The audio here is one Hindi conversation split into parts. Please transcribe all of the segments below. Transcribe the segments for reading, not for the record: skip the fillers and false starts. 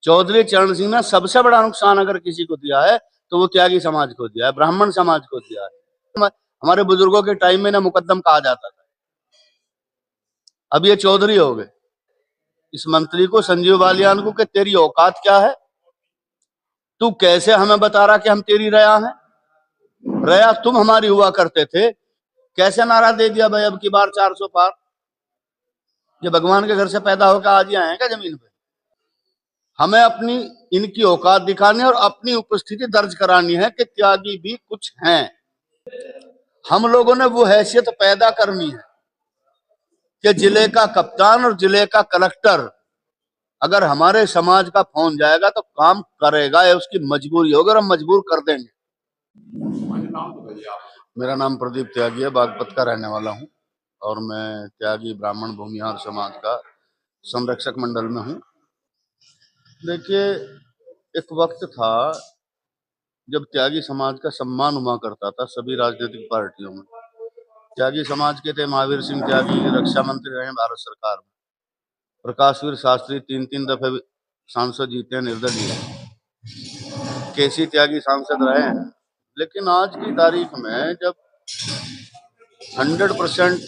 चौधरी चरण सिंह ने सबसे बड़ा नुकसान अगर किसी को दिया है तो वो त्यागी समाज को दिया है, ब्राह्मण समाज को दिया है। हमारे बुजुर्गों के टाइम में ना मुकद्दम कहा जाता था, अब ये चौधरी हो गए। इस मंत्री को, संजीव बालियान को, कि तेरी औकात क्या है, तू कैसे हमें बता रहा कि हम तेरी रया हैं, रया तुम हमारी हुआ करते थे। कैसे नारा दे दिया भाई अब की बार 400 पार। ये भगवान के घर से पैदा होकर आज ही आए हैं क्या जमीन पे? हमें अपनी इनकी औकात दिखानी और अपनी उपस्थिति दर्ज करानी है कि त्यागी भी कुछ हैं। हम लोगों ने वो हैसियत पैदा करनी है कि जिले का कप्तान और जिले का कलेक्टर अगर हमारे समाज का फोन जाएगा तो काम करेगा, या उसकी मजबूरी होगी और हम मजबूर कर देंगे। मेरा नाम प्रदीप त्यागी है, बागपत का रहने वाला हूं और मैं त्यागी ब्राह्मण भूमिहार समाज का संरक्षक मंडल में हूं। देखिए, एक वक्त था जब त्यागी समाज का सम्मान हुआ करता था सभी राजनीतिक पार्टियों में। त्यागी समाज के थे महावीर सिंह त्यागी, रक्षा मंत्री रहे भारत सरकार में। प्रकाशवीर शास्त्री 3-3 दफे सांसद जीते हैं, निर्दलीय। केसी त्यागी सांसद रहे हैं। लेकिन आज की तारीख में जब 100%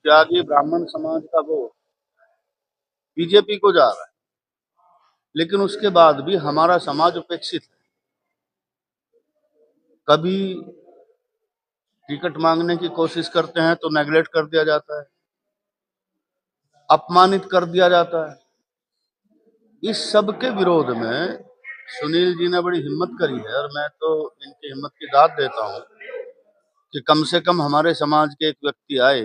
त्यागी ब्राह्मण समाज का वोट बीजेपी को जा रहा है, लेकिन उसके बाद भी हमारा समाज उपेक्षित है। कभी टिकट मांगने की कोशिश करते हैं तो नेगलेक्ट कर दिया जाता है, अपमानित कर दिया जाता है। इस सब के विरोध में सुनील जी ने बड़ी हिम्मत करी है और मैं तो इनकी हिम्मत की दाद देता हूं कि कम से कम हमारे समाज के एक व्यक्ति आए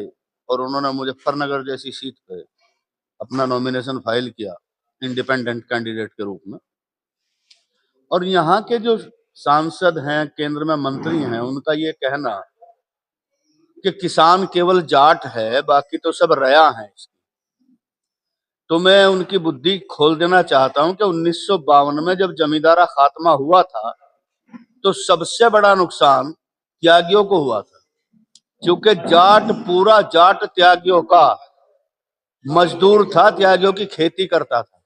और उन्होंने मुजफ्फरनगर जैसी सीट पे अपना नॉमिनेशन फाइल किया इंडिपेंडेंट कैंडिडेट के रूप में। और यहाँ के जो सांसद हैं, केंद्र में मंत्री हैं, उनका ये कहना कि किसान केवल जाट है बाकी तो सब रया है, तो मैं उनकी बुद्धि खोल देना चाहता हूं कि 1952 में जब जमींदारा खात्मा हुआ था तो सबसे बड़ा नुकसान त्यागियों को हुआ था, क्योंकि जाट, पूरा जाट त्यागियों का मजदूर था, त्यागियों की खेती करता था।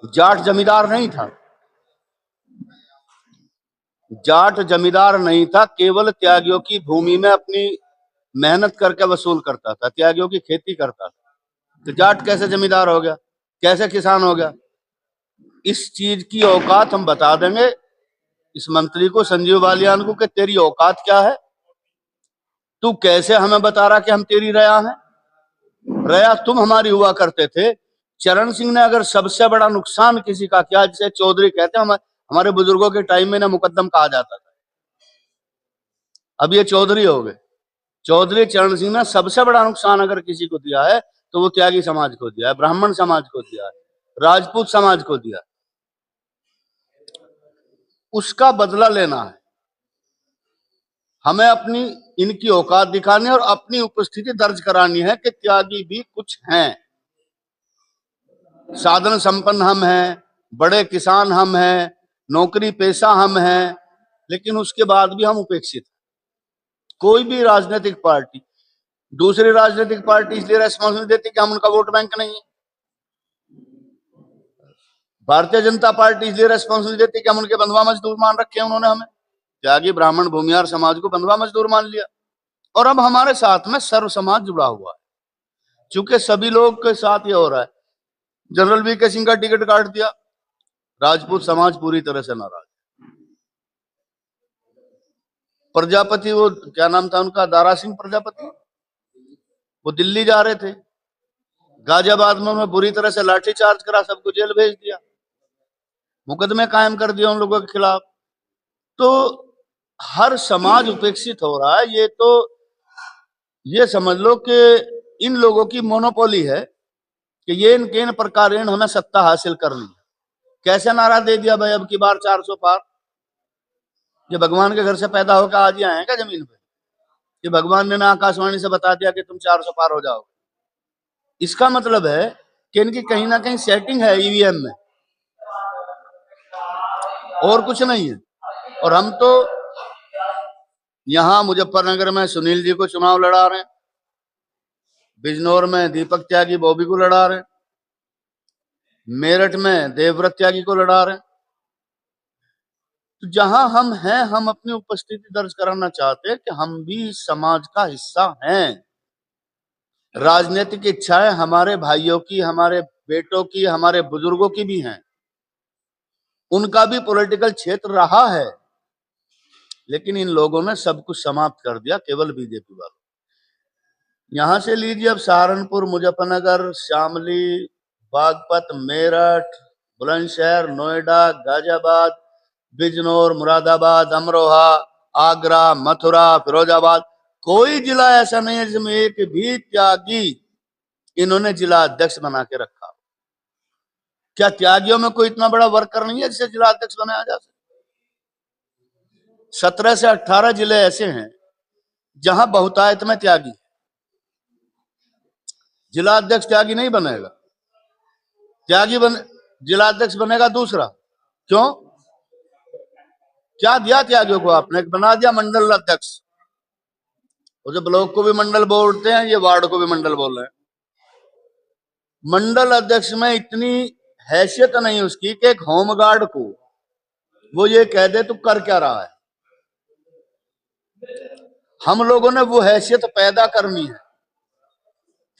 जाट जमींदार नहीं था, जाट जमींदार नहीं था, केवल त्यागियों की भूमि में अपनी मेहनत करके वसूल करता था, त्यागियों की खेती करता था। तो जाट कैसे जमींदार हो गया, कैसे किसान हो गया? इस चीज की औकात हम बता देंगे इस मंत्री को, संजीव बालियान को, कि तेरी औकात क्या है, तू कैसे हमें बता रहा कि हम तेरी रया हैं, रया तुम हमारी हुआ करते थे। चरण सिंह ने अगर सबसे बड़ा नुकसान किसी का किया, जिसे चौधरी कहते हैं, हमारे बुजुर्गों के टाइम में ना मुकद्दम कहा जाता था, अब ये चौधरी हो गए। चौधरी चरण सिंह ने सबसे बड़ा नुकसान अगर किसी को दिया है तो वो त्यागी समाज को दिया है, ब्राह्मण समाज को दिया है, राजपूत समाज को दिया है। उसका बदला लेना है। हमें अपनी इनकी औकात दिखानी और अपनी उपस्थिति दर्ज करानी है कि त्यागी भी कुछ हैं। साधन संपन्न हम हैं, बड़े किसान हम हैं, नौकरी पेशा हम हैं, लेकिन उसके बाद भी हम उपेक्षित हैं। कोई भी राजनीतिक पार्टी दूसरी राजनीतिक पार्टी इसलिए रेस्पॉन्स नहीं देती कि हम उनका वोट बैंक नहीं है। भारतीय जनता पार्टी इसलिए रेस्पॉन्स नहीं देती कि हम उनके बंधुआ मजदूर मान रखे हैं उन्होंने हमें। त्यागी ब्राह्मण भूमिहार समाज को बंधुआ मजदूर मान लिया और अब हमारे साथ में सर्व समाज जुड़ा हुआ है। क्योंकि सभी लोग के साथ ये हो रहा है, जनरल वीके सिंह का टिकट काट दिया, राजपूत समाज पूरी तरह से नाराज। प्रजापति, वो क्या नाम था उनका, दारा सिंह प्रजापति, वो दिल्ली जा रहे थे, गाजियाबाद में उन्होंने बुरी तरह से लाठीचार्ज करा, सबको जेल भेज दिया, मुकदमे कायम कर दिया उन लोगों के खिलाफ। तो हर समाज उपेक्षित हो रहा है। ये तो ये समझ लो कि इन लोगों की मोनोपोली है कि ये इन प्रकार हमें सत्ता हासिल करनी है। कैसे नारा दे दिया भाई अब की बार 400 पार। ये भगवान के घर से पैदा होकर आज ही आए हैं क्या जमीन पे? कि भगवान ने ना आकाशवाणी से बता दिया कि तुम 400 पार हो जाओगे। इसका मतलब है कि इनकी कहीं ना कहीं सेटिंग है ईवीएम में, और कुछ नहीं है। और हम तो यहां मुजफ्फरनगर में सुनील जी को चुनाव लड़ा रहे हैं, बिजनौर में दीपक त्यागी बॉबी को लड़ा रहे हैं, मेरठ में देवव्रत त्यागी को लड़ा रहे हैं। तो जहां हम हैं, हम अपनी उपस्थिति दर्ज कराना चाहते हैं कि हम भी समाज का हिस्सा हैं। राजनीतिक इच्छाएं हमारे भाइयों की, हमारे बेटों की, हमारे बुजुर्गों की भी हैं, उनका भी पॉलिटिकल क्षेत्र रहा है, लेकिन इन लोगों ने सब कुछ समाप्त कर दिया, केवल बीजेपी वालों। यहां से लीजिए, अब सहारनपुर, मुजफ्फरनगर, शामली, बागपत, मेरठ, बुलंदशहर, नोएडा, गाजियाबाद, बिजनौर, मुरादाबाद, अमरोहा, आगरा, मथुरा, फिरोजाबाद, कोई जिला ऐसा नहीं है जिसमें एक भी त्यागी इन्होंने जिला अध्यक्ष बना के रखा। क्या त्यागियों में कोई इतना बड़ा वर्कर नहीं है जिसे जिला अध्यक्ष बनाया जा सके? 17 से 18 जिले ऐसे हैं जहां बहुतायत में त्यागी, जिला अध्यक्ष त्यागी नहीं बनेगा, जिला अध्यक्ष बनेगा दूसरा। क्यों? क्या दिया त्यागियों को आपने? बना दिया मंडल अध्यक्ष। और जो ब्लॉक को भी मंडल बोलते हैं, ये वार्ड को भी मंडल बोल रहे हैं। मंडल अध्यक्ष में इतनी हैसियत नहीं उसकी कि एक होमगार्ड को वो ये कह दे तू कर क्या रहा है। हम लोगों ने वो हैसियत पैदा करनी है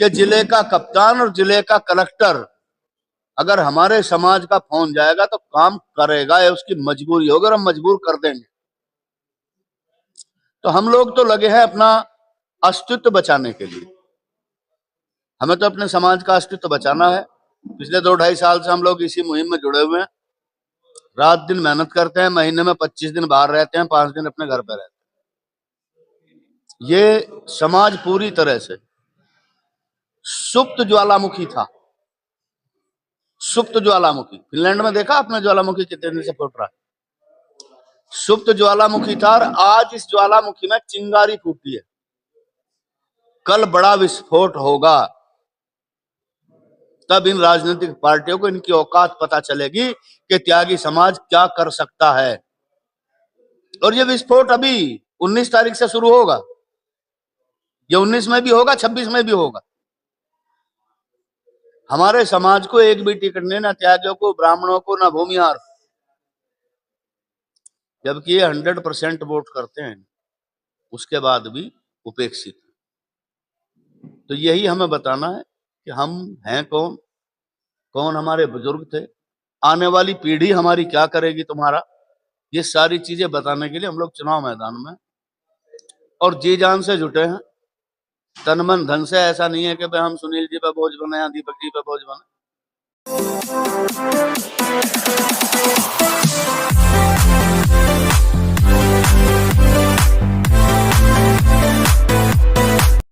कि जिले का कप्तान और जिले का कलेक्टर अगर हमारे समाज का फोन जाएगा तो काम करेगा, या उसकी मजबूरी होगी और हम मजबूर कर देंगे। तो हम लोग तो लगे हैं अपना अस्तित्व बचाने के लिए। हमें तो अपने समाज का अस्तित्व बचाना है। पिछले 2-2.5 साल से हम लोग इसी मुहिम में जुड़े हुए हैं। रात दिन मेहनत करते हैं, महीने में 25 दिन बाहर रहते हैं, 5 दिन अपने घर पे रहते हैं। ये समाज पूरी तरह से सुप्त ज्वालामुखी था। सुप्त ज्वालामुखी, फिनलैंड में देखा आपने ज्वालामुखी कितने दिन से फूट रहा है? सुप्त ज्वालामुखी था और आज इस ज्वालामुखी में चिंगारी फूटी है। कल बड़ा विस्फोट होगा, तब इन राजनीतिक पार्टियों को इनकी औकात पता चलेगी कि त्यागी समाज क्या कर सकता है। और ये विस्फोट अभी 19 तारीख से शुरू होगा, ये 19 में भी होगा, 26 में भी होगा। हमारे समाज को एक भी टिकट नहीं, ना त्यागियों को, ब्राह्मणों को, ना भूमिहार, जबकि ये 100% वोट करते हैं, उसके बाद भी उपेक्षित। तो यही हमें बताना है कि हम हैं कौन, कौन हमारे बुजुर्ग थे, आने वाली पीढ़ी हमारी क्या करेगी तुम्हारा। ये सारी चीजें बताने के लिए हम लोग चुनाव मैदान में और जी जान से जुटे हैं, तन मन धन से। ऐसा नहीं है कि भाई हम सुनील जी पे बोझ बने या दीपक जी पे बोझ बने।